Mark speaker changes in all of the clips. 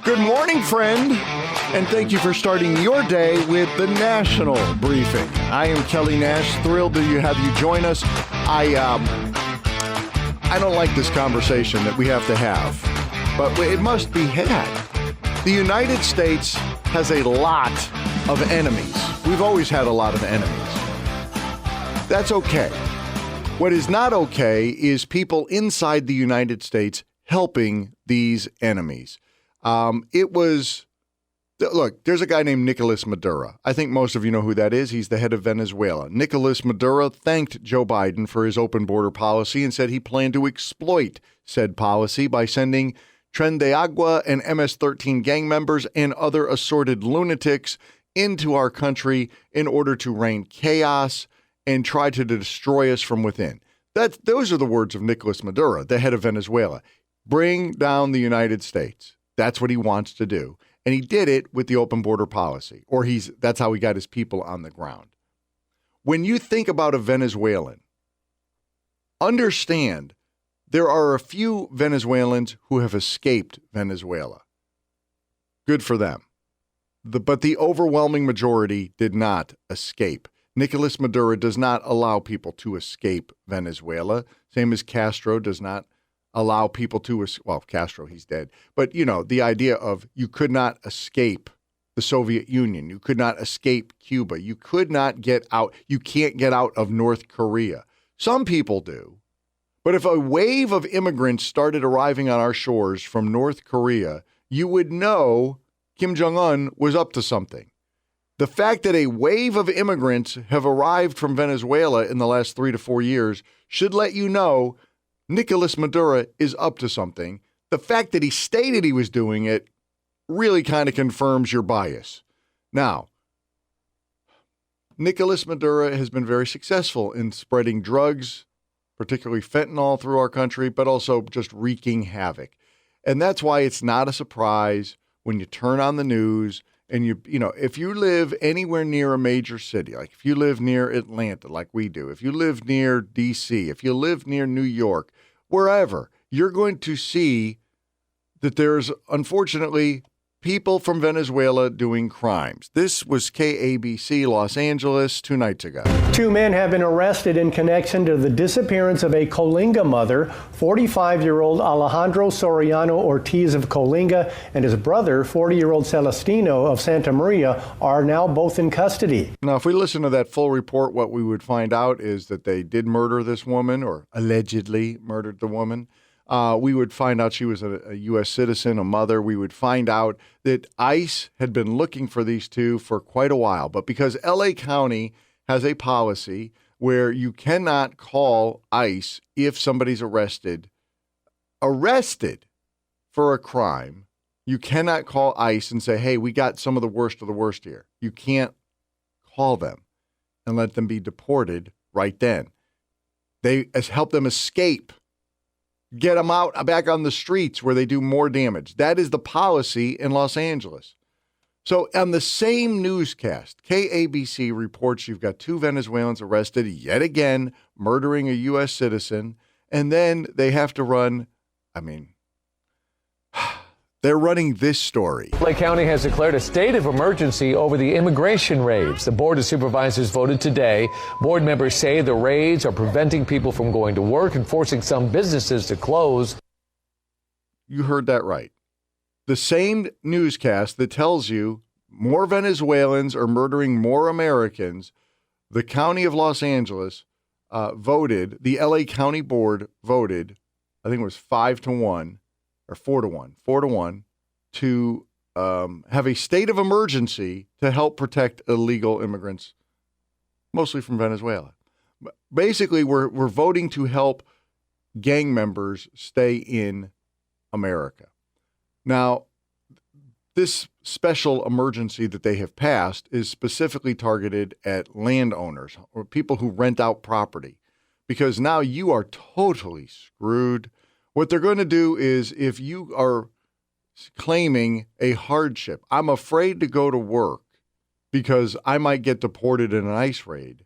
Speaker 1: Good morning, friend, and thank you for starting your day with the National Briefing. I am Kelly Nash, thrilled to have you join us. I don't like this conversation that we have to have, but it must be had. The United States has a lot of enemies. We've always had a lot of enemies. That's okay. What is not okay is people inside the United States helping these enemies. Look, there's a guy named Nicolas Maduro. I think most of you know who that is. He's the head of Venezuela. Nicolas Maduro thanked Joe Biden for his open border policy and said he planned to exploit said policy by sending Tren de Agua and MS-13 gang members and other assorted lunatics into our country in order to rain chaos and try to destroy us from within. Those are the words of Nicolas Maduro, the head of Venezuela. Bring down the United States. That's what he wants to do. And he did it with the open border policy, or that's how he got his people on the ground. When you think about a Venezuelan, understand there are a few Venezuelans who have escaped Venezuela. Good for them. But the overwhelming majority did not escape. Nicolas Maduro does not allow people to escape Venezuela, same as Castro does not allow people to, Castro, he's dead. But, the idea of you could not escape the Soviet Union. You could not escape Cuba. You could not get out. You can't get out of North Korea. Some people do. But if a wave of immigrants started arriving on our shores from North Korea, you would know Kim Jong-un was up to something. The fact that a wave of immigrants have arrived from Venezuela in the last 3 to 4 years should let you know Nicolas Maduro is up to something. The fact that he stated he was doing it really kind of confirms your bias. Now, Nicolas Maduro has been very successful in spreading drugs, particularly fentanyl, through our country, but also just wreaking havoc. And that's why it's not a surprise when you turn on the news and if you live anywhere near a major city, like if you live near Atlanta, like we do, if you live near D.C., if you live near New York, wherever, you're going to see that there's, unfortunately, people from Venezuela doing crimes. This was KABC Los Angeles 2 nights ago.
Speaker 2: 2 men have been arrested in connection to the disappearance of a Coalinga mother. 45-year-old Alejandro Soriano Ortiz of Coalinga and his brother, 40-year-old Celestino of Santa Maria, are now both in custody.
Speaker 1: Now, if we listen to that full report, what we would find out is that they did murder this woman, or allegedly murdered the woman. We would find out she was a U.S. citizen, a mother. We would find out that ICE had been looking for these two for quite a while. But because L.A. County has a policy where you cannot call ICE if somebody's arrested for a crime, you cannot call ICE and say, hey, we got some of the worst here. You can't call them and let them be deported right then. They help them escape. Get them out back on the streets where they do more damage. That is the policy in Los Angeles. So on the same newscast, KABC reports you've got 2 Venezuelans arrested yet again, murdering a U.S. citizen, and then they have to run, they're running this story.
Speaker 3: Lake County has declared a state of emergency over the immigration raids. The Board of Supervisors voted today. Board members say the raids are preventing people from going to work and forcing some businesses to close.
Speaker 1: You heard that right. The same newscast that tells you more Venezuelans are murdering more Americans, the county of Los Angeles voted, the LA County Board voted, I think it was 5-1 or 4-1 to have a state of emergency to help protect illegal immigrants, mostly from Venezuela. Basically, we're voting to help gang members stay in America. Now, this special emergency that they have passed is specifically targeted at landowners or people who rent out property, because now you are totally screwed. What they're going to do is, if you are claiming a hardship, I'm afraid to go to work because I might get deported in an ICE raid,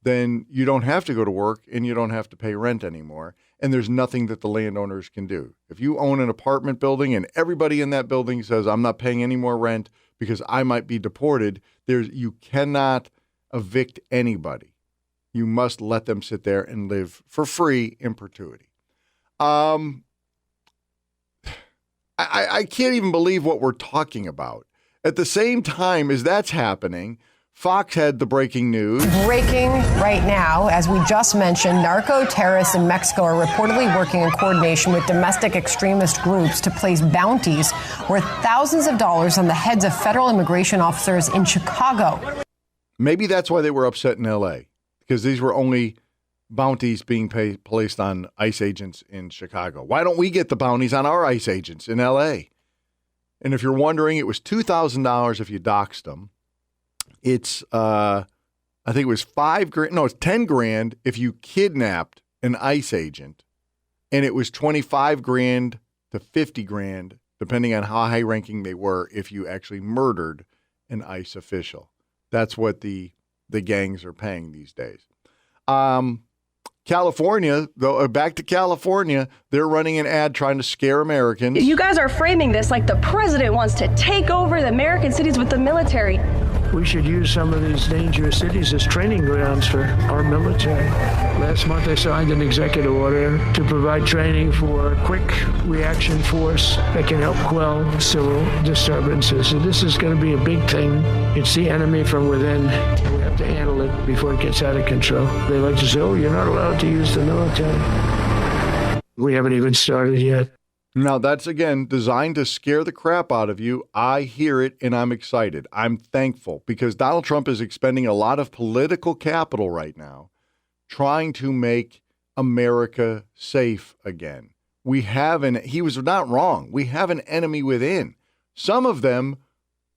Speaker 1: then you don't have to go to work and you don't have to pay rent anymore. and there's nothing that the landowners can do. If you own an apartment building and everybody in that building says, I'm not paying any more rent because I might be deported, you cannot evict anybody. You must let them sit there and live for free in perpetuity. I can't even believe what we're talking about. At the same time as that's happening, Fox had the breaking news.
Speaker 4: Breaking right now, as we just mentioned, narco terrorists in Mexico are reportedly working in coordination with domestic extremist groups to place bounties worth thousands of dollars on the heads of federal immigration officers in Chicago.
Speaker 1: Maybe that's why they were upset in L.A., because these were only bounties being placed on ICE agents in Chicago. Why don't we get the bounties on our ICE agents in L.A.? And if you're wondering, it was $2,000 if you doxed them. It's, I think it was $5,000. No, it's $10,000 if you kidnapped an ICE agent, and it was $25,000 to $50,000, depending on how high-ranking they were, if you actually murdered an ICE official. That's what the gangs are paying these days. California, though, back to California, they're running an ad trying to scare Americans.
Speaker 5: You guys are framing this like the president wants to take over the American cities with the military.
Speaker 6: We should use some of these dangerous cities as training grounds for our military. Last month, I signed an executive order to provide training for a quick reaction force that can help quell civil disturbances. So this is going to be a big thing. It's the enemy from within. We have to handle it before it gets out of control. They like to say, oh, you're not allowed to use the military. We haven't even started yet.
Speaker 1: Now, that's, again, designed to scare the crap out of you. I hear it, and I'm excited. I'm thankful because Donald Trump is expending a lot of political capital right now trying to make America safe again. He was not wrong. We have an enemy within. Some of them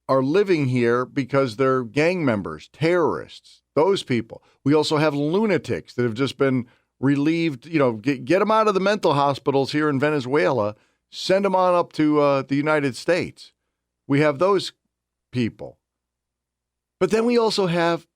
Speaker 1: are living here because they're gang members, terrorists, those people. We also have lunatics that have just been relieved, get them out of the mental hospitals here in Venezuela, send them on up to the United States. We have those people. But then we also have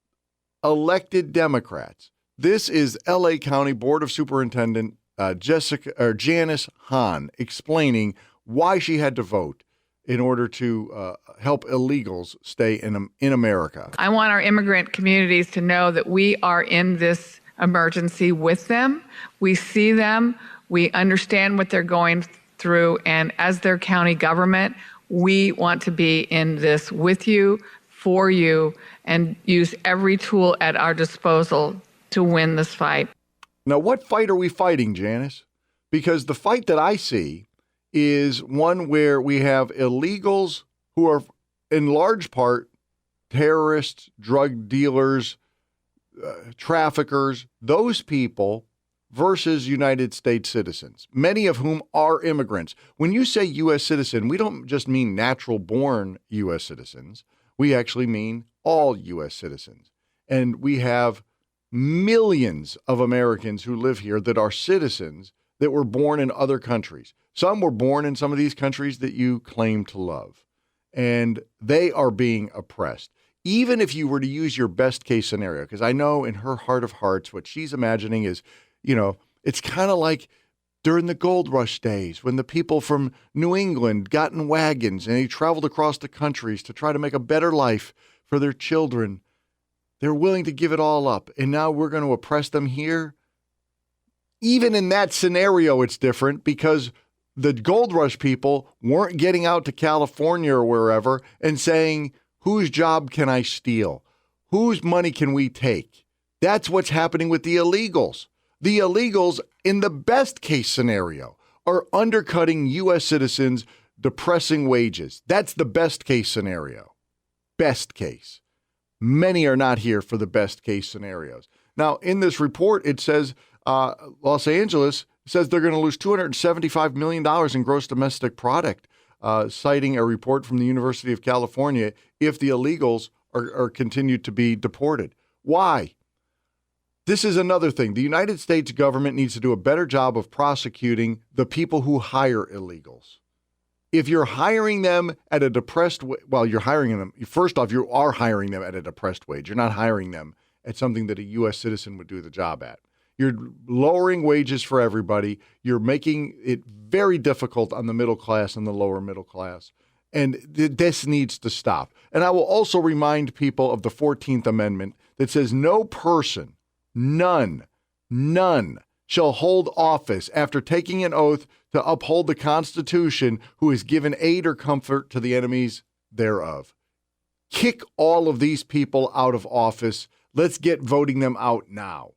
Speaker 1: elected Democrats. This is LA County Board of Superintendent Janice Hahn explaining why she had to vote in order to help illegals stay in America.
Speaker 7: I want our immigrant communities to know that we are in this emergency with them. We see them. We understand what they're going through. And as their county government, we want to be in this with you, for you, and use every tool at our disposal to win this fight.
Speaker 1: Now, what fight are we fighting, Janice? Because the fight that I see is one where we have illegals who are, in large part, terrorists, drug dealers, traffickers, those people versus United States citizens, many of whom are immigrants. When you say U.S. citizen, we don't just mean natural-born U.S. citizens. We actually mean all U.S. citizens. And we have millions of Americans who live here that are citizens that were born in other countries. Some were born in some of these countries that you claim to love, and they are being oppressed. Even if you were to use your best case scenario, because I know in her heart of hearts, what she's imagining is, it's kind of like during the gold rush days when the people from New England got in wagons and they traveled across the countries to try to make a better life for their children. They're willing to give it all up. And now we're going to oppress them here. Even in that scenario, it's different because the gold rush people weren't getting out to California or wherever and saying, whose job can I steal? Whose money can we take? That's what's happening with the illegals. The illegals, in the best case scenario, are undercutting U.S. citizens, depressing wages. That's the best case scenario. Best case. Many are not here for the best case scenarios. Now, in this report, it says Los Angeles says they're going to lose $275 million in gross domestic product, citing a report from the University of California if the illegals are continued to be deported. Why? This is another thing. The United States government needs to do a better job of prosecuting the people who hire illegals. If you're hiring them at a depressed you're hiring them. First off, you are hiring them at a depressed wage. You're not hiring them at something that a U.S. citizen would do the job at. You're lowering wages for everybody. You're making it very difficult on the middle class and the lower middle class. And this needs to stop. And I will also remind people of the 14th Amendment that says no person, none, shall hold office after taking an oath to uphold the Constitution who has given aid or comfort to the enemies thereof. Kick all of these people out of office. Let's get voting them out now.